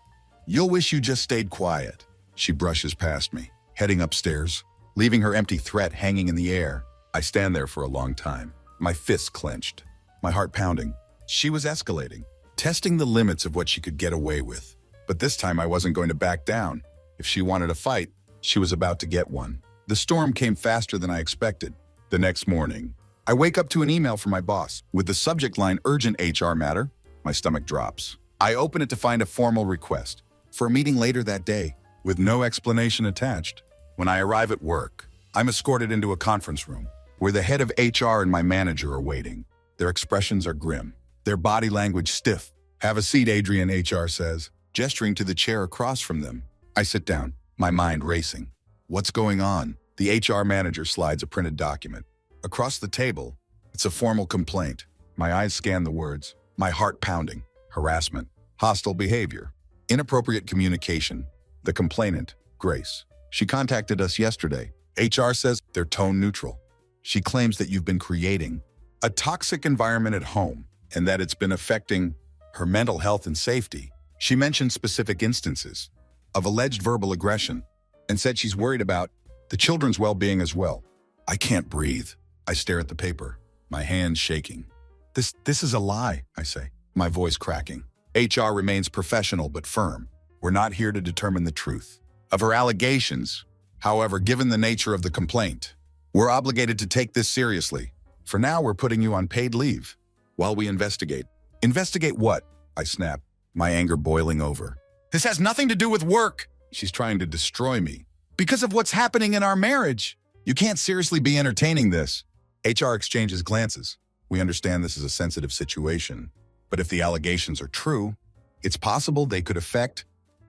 you'll wish you just stayed quiet. She brushes past me, heading upstairs, leaving her empty threat hanging in the air. I stand there for a long time, my fists clenched, my heart pounding. She was escalating, testing the limits of what she could get away with. But this time I wasn't going to back down. If she wanted a fight, she was about to get one. The storm came faster than I expected. The next morning, I wake up to an email from my boss with the subject line urgent HR matter. My stomach drops. I open it to find a formal request for a meeting later that day with no explanation attached. When I arrive at work, I'm escorted into a conference room where the head of HR and my manager are waiting. Their expressions are grim, their body language stiff. Have a seat, Adrian, HR says, gesturing to the chair across from them. I sit down, my mind racing. What's going on? The HR manager slides a printed document. Across the table, it's a formal complaint. My eyes scan the words, my heart pounding. Harassment, hostile behavior, inappropriate communication. The complainant, Grace. She contacted us yesterday. HR says they're tone neutral. She claims that you've been creating a toxic environment at home and that it's been affecting her mental health and safety. She mentioned specific instances of alleged verbal aggression and said she's worried about the children's well-being as well. I can't breathe. I stare at the paper, my hands shaking. This is a lie, I say, my voice cracking. HR remains professional but firm. We're not here to determine the truth of her allegations. However, given the nature of the complaint, we're obligated to take this seriously. For now, we're putting you on paid leave while we investigate. Investigate what? I snap, my anger boiling over. This has nothing to do with work. She's trying to destroy me because of what's happening in our marriage. You can't seriously be entertaining this. HR exchanges glances. We understand this is a sensitive situation, but if the allegations are true, it's possible they could affect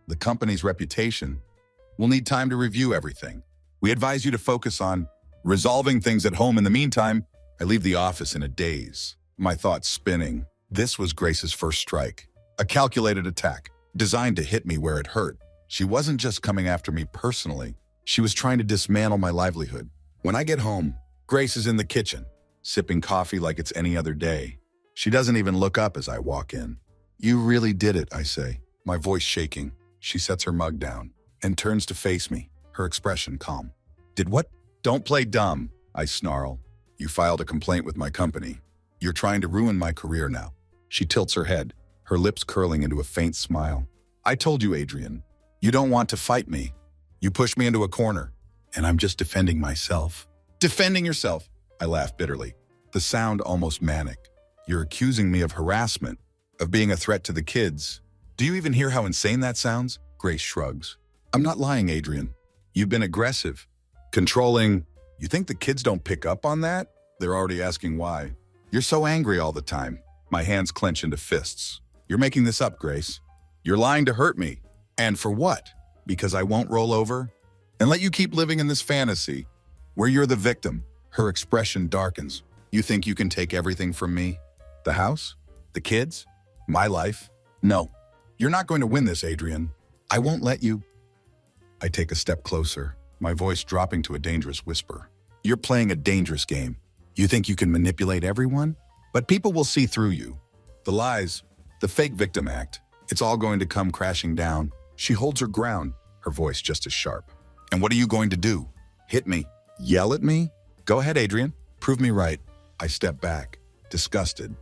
the company's reputation. We'll need time to review everything. We advise you to focus on resolving things at home. In the meantime, I leave the office in a daze, my thoughts spinning. This was Grace's first strike, a calculated attack designed to hit me where it hurt. She wasn't just coming after me personally. She was trying to dismantle my livelihood. When I get home, Grace is in the kitchen, sipping coffee like it's any other day. She doesn't even look up as I walk in. You really did it, I say, my voice shaking. She sets her mug down and turns to face me, her expression calm. Did what? Don't play dumb, I snarl. You filed a complaint with my company. You're trying to ruin my career now. She tilts her head, her lips curling into a faint smile. I told you, Adrian. You don't want to fight me. You pushed me into a corner, and I'm just defending myself. Defending yourself? I laugh bitterly, the sound almost manic. You're accusing me of harassment, of being a threat to the kids. Do you even hear how insane that sounds? Grace shrugs. I'm not lying, Adrian. You've been aggressive, controlling. You think the kids don't pick up on that? They're already asking why. You're so angry all the time. My hands clench into fists. You're making this up, Grace. You're lying to hurt me. And for what? Because I won't roll over and let you keep living in this fantasy where you're the victim. Her expression darkens. You think you can take everything from me? The house? The kids? My life? No. You're not going to win this, Adrian. I won't let you. I take a step closer, my voice dropping to a dangerous whisper. You're playing a dangerous game. You think you can manipulate everyone? But people will see through you. The lies, the fake victim act, it's all going to come crashing down. She holds her ground, her voice just as sharp. And what are you going to do? Hit me? Yell at me? Go ahead, Adrian. Prove me right. I step back, disgusted.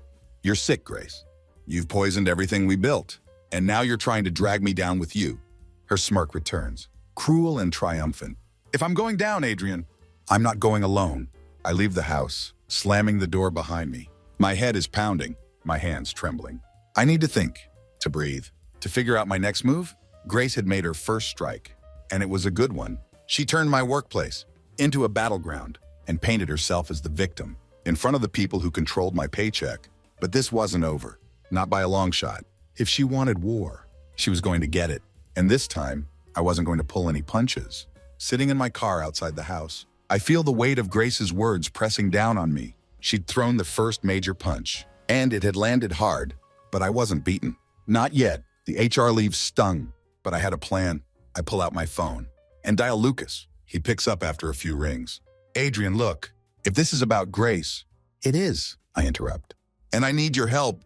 You're sick, Grace. You've poisoned everything we built, and now you're trying to drag me down with you. Her smirk returns, cruel and triumphant. If I'm going down, Adrian, I'm not going alone. I leave the house, slamming the door behind me. My head is pounding, my hands trembling. I need to think, to breathe, to figure out my next move. Grace had made her first strike, and it was a good one. She turned my workplace into a battleground and painted herself as the victim in front of the people who controlled my paycheck. But this wasn't over, not by a long shot. If she wanted war, she was going to get it. And this time, I wasn't going to pull any punches. Sitting in my car outside the house, I feel the weight of Grace's words pressing down on me. She'd thrown the first major punch, and it had landed hard, but I wasn't beaten. Not yet. The HR leave stung, but I had a plan. I pull out my phone and dial Lucas. He picks up after a few rings. Adrian, look, if this is about Grace, it is, I interrupt. And I need your help.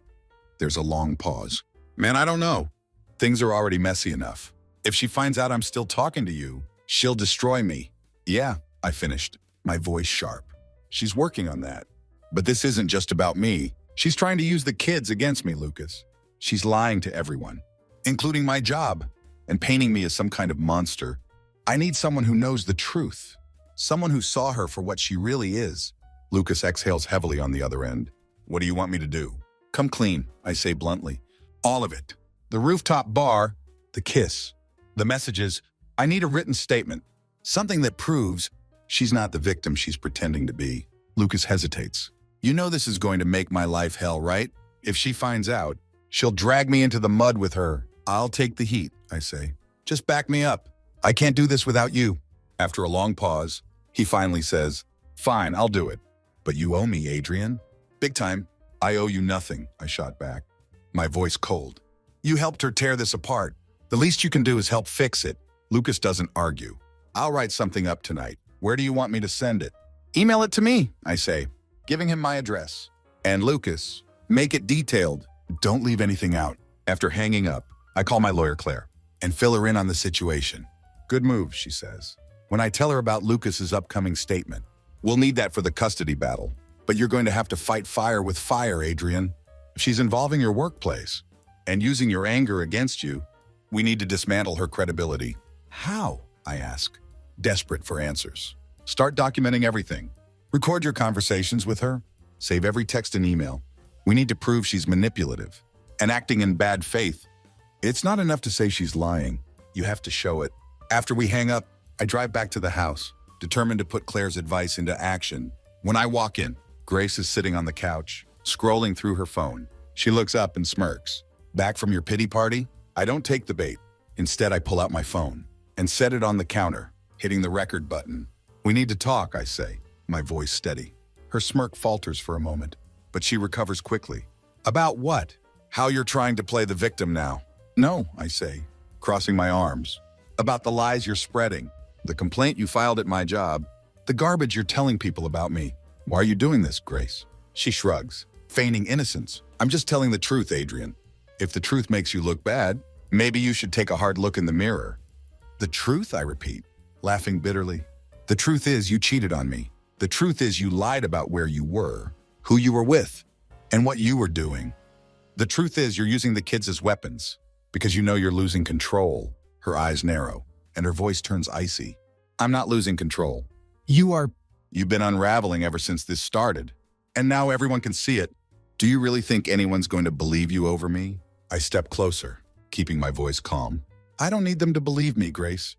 There's a long pause. Man, I don't know. Things are already messy enough. If she finds out I'm still talking to you, she'll destroy me. Yeah, I finished, my voice sharp. She's working on that. But this isn't just about me. She's trying to use the kids against me, Lucas. She's lying to everyone, including my job, and painting me as some kind of monster. I need someone who knows the truth, someone who saw her for what she really is. Lucas exhales heavily on the other end. What do you want me to do? Come clean, I say bluntly. All of it. The rooftop bar, the kiss, the messages. I need a written statement, something that proves she's not the victim she's pretending to be. Lucas hesitates. You know this is going to make my life hell, right? If she finds out, she'll drag me into the mud with her. I'll take the heat, I say. Just back me up. I can't do this without you. After a long pause, he finally says, Fine, I'll do it. But you owe me, Adrian. Big time. I owe you nothing, I shot back, my voice cold. You helped her tear this apart. The least you can do is help fix it. Lucas doesn't argue. I'll write something up tonight. Where do you want me to send it? Email it to me, I say, giving him my address. And Lucas, make it detailed. Don't leave anything out. After hanging up, I call my lawyer, Claire, and fill her in on the situation. Good move, she says. When I tell her about Lucas's upcoming statement, we'll need that for the custody battle. But you're going to have to fight fire with fire, Adrian. If she's involving your workplace and using your anger against you, we need to dismantle her credibility. How? I ask, desperate for answers. Start documenting everything. Record your conversations with her. Save every text and email. We need to prove she's manipulative and acting in bad faith. It's not enough to say she's lying. You have to show it. After we hang up, I drive back to the house, determined to put Claire's advice into action. When I walk in, Grace is sitting on the couch, scrolling through her phone. She looks up and smirks. Back from your pity party? I don't take the bait. Instead, I pull out my phone and set it on the counter, hitting the record button. We need to talk, I say, my voice steady. Her smirk falters for a moment, but she recovers quickly. About what? How you're trying to play the victim now. No, I say, crossing my arms. About the lies you're spreading, the complaint you filed at my job, the garbage you're telling people about me. Why are you doing this, Grace? She shrugs, feigning innocence. I'm just telling the truth, Adrian. If the truth makes you look bad, maybe you should take a hard look in the mirror. The truth, I repeat, laughing bitterly. The truth is you cheated on me. The truth is you lied about where you were, who you were with, and what you were doing. The truth is you're using the kids as weapons because you know you're losing control. Her eyes narrow and her voice turns icy. I'm not losing control. You've been unraveling ever since this started, and now everyone can see it. Do you really think anyone's going to believe you over me? I step closer, keeping my voice calm. I don't need them to believe me, Grace.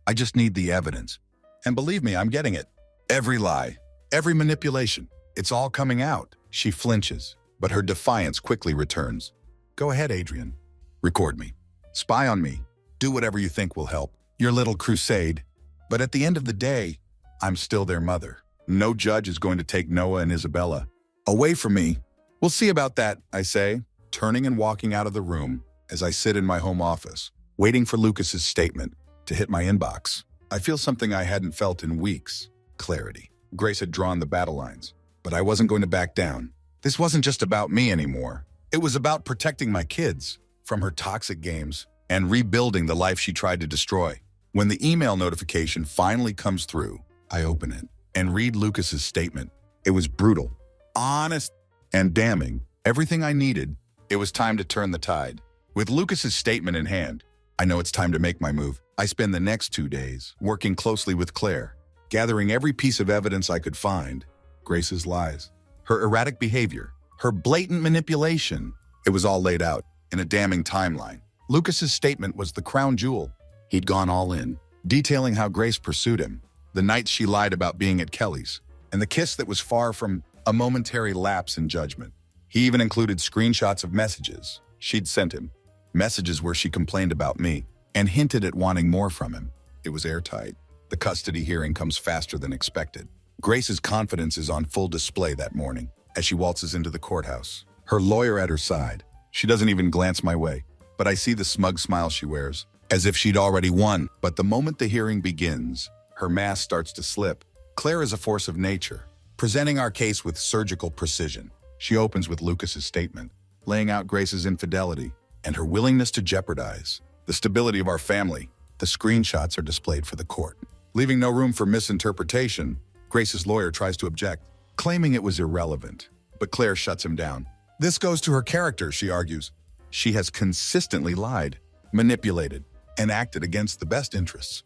I just need the evidence. And believe me, I'm getting it. Every lie, every manipulation, it's all coming out. She flinches, but her defiance quickly returns. Go ahead, Adrian. Record me. Spy on me. Do whatever you think will help. Your little crusade. But at the end of the day, I'm still their mother. No judge is going to take Noah and Isabella away from me. We'll see about that, I say, turning and walking out of the room as I sit in my home office, waiting for Lucas's statement to hit my inbox. I feel something I hadn't felt in weeks. Clarity. Grace had drawn the battle lines, but I wasn't going to back down. This wasn't just about me anymore. It was about protecting my kids from her toxic games and rebuilding the life she tried to destroy. When the email notification finally comes through, I open it and read Lucas's statement. It was brutal, honest, and damning. Everything I needed. It was time to turn the tide. With Lucas's statement in hand, I know it's time to make my move. I spend the next 2 days working closely with Claire, gathering every piece of evidence I could find. Grace's lies, her erratic behavior, her blatant manipulation. It was all laid out in a damning timeline. Lucas's statement was the crown jewel. He'd gone all in, detailing how Grace pursued him, the nights she lied about being at Kelly's, and the kiss that was far from a momentary lapse in judgment. He even included screenshots of messages she'd sent him, messages where she complained about me and hinted at wanting more from him. It was airtight. The custody hearing comes faster than expected. Grace's confidence is on full display that morning as she waltzes into the courthouse, her lawyer at her side. She doesn't even glance my way, but I see the smug smile she wears, as if she'd already won. But the moment the hearing begins, her mask starts to slip. Claire is a force of nature, presenting our case with surgical precision. She opens with Lucas's statement, laying out Grace's infidelity and her willingness to jeopardize the stability of our family. The screenshots are displayed for the court. Leaving no room for misinterpretation, Grace's lawyer tries to object, claiming it was irrelevant. But Claire shuts him down. This goes to her character, she argues. She has consistently lied, manipulated, and acted against the best interests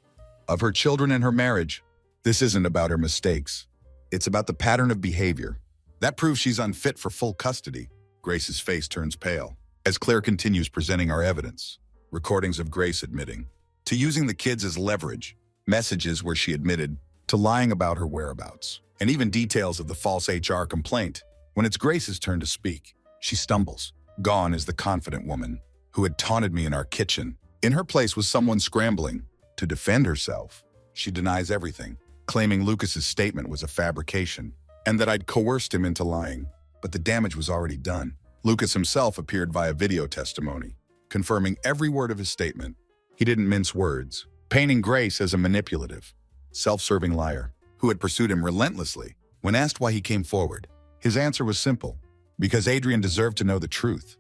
of her children and her marriage. This isn't about her mistakes. It's about the pattern of behavior. That proves she's unfit for full custody. Grace's face turns pale as Claire continues presenting our evidence. Recordings of Grace admitting to using the kids as leverage, messages where she admitted to lying about her whereabouts, and even details of the false HR complaint. When it's Grace's turn to speak, she stumbles. Gone is the confident woman who had taunted me in our kitchen. In her place was someone scrambling to defend herself. She denies everything, claiming Lucas's statement was a fabrication and that I'd coerced him into lying. But the damage was already done. Lucas himself appeared via video testimony, confirming every word of his statement. He didn't mince words, painting Grace as a manipulative, self-serving liar who had pursued him relentlessly. When asked why he came forward, his answer was simple: because Adrian deserved to know the truth.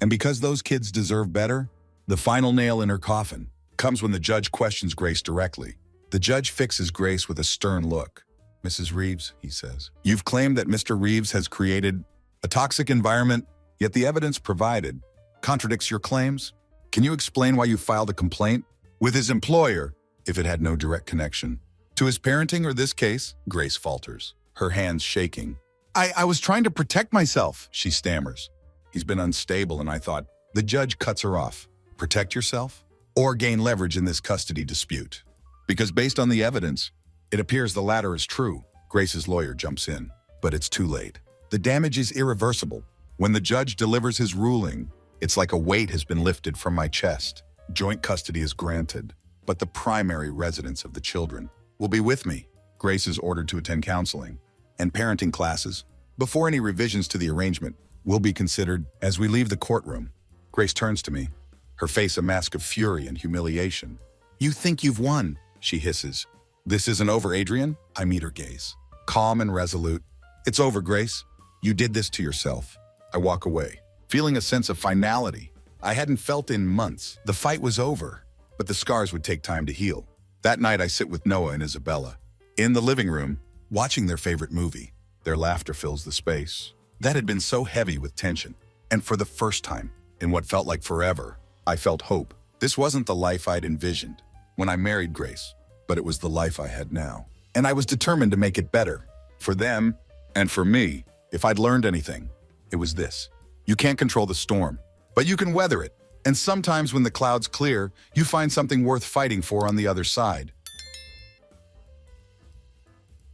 And because those kids deserve better. The final nail in her coffin comes when the judge questions Grace directly. The judge fixes Grace with a stern look. Mrs. Reeves, he says, you've claimed that Mr. Reeves has created a toxic environment, yet the evidence provided contradicts your claims. Can you explain why you filed a complaint with his employer if it had no direct connection to his parenting or this case? Grace falters, her hands shaking. I was trying to protect myself, she stammers. He's been unstable, and I thought. The judge cuts her off. Protect yourself or gain leverage in this custody dispute? Because based on the evidence, it appears the latter is true. Grace's lawyer jumps in, but it's too late. The damage is irreversible. When the judge delivers his ruling, it's like a weight has been lifted from my chest. Joint custody is granted, but the primary residence of the children will be with me. Grace is ordered to attend counseling and parenting classes before any revisions to the arrangement will be considered. As we leave the courtroom, Grace turns to me, her face a mask of fury and humiliation. You think you've won, she hisses. This isn't over, Adrian. I meet her gaze, calm and resolute. It's over, Grace. You did this to yourself. I walk away, feeling a sense of finality I hadn't felt in months. The fight was over, but the scars would take time to heal. That night I sit with Noah and Isabella in the living room, watching their favorite movie. Their laughter fills the space. That had been so heavy with tension. And for the first time, in what felt like forever, I felt hope. This wasn't the life I'd envisioned when I married Grace, but it was the life I had now. And I was determined to make it better. For them, and for me. If I'd learned anything, it was this. You can't control the storm, but you can weather it. And sometimes when the clouds clear, you find something worth fighting for on the other side.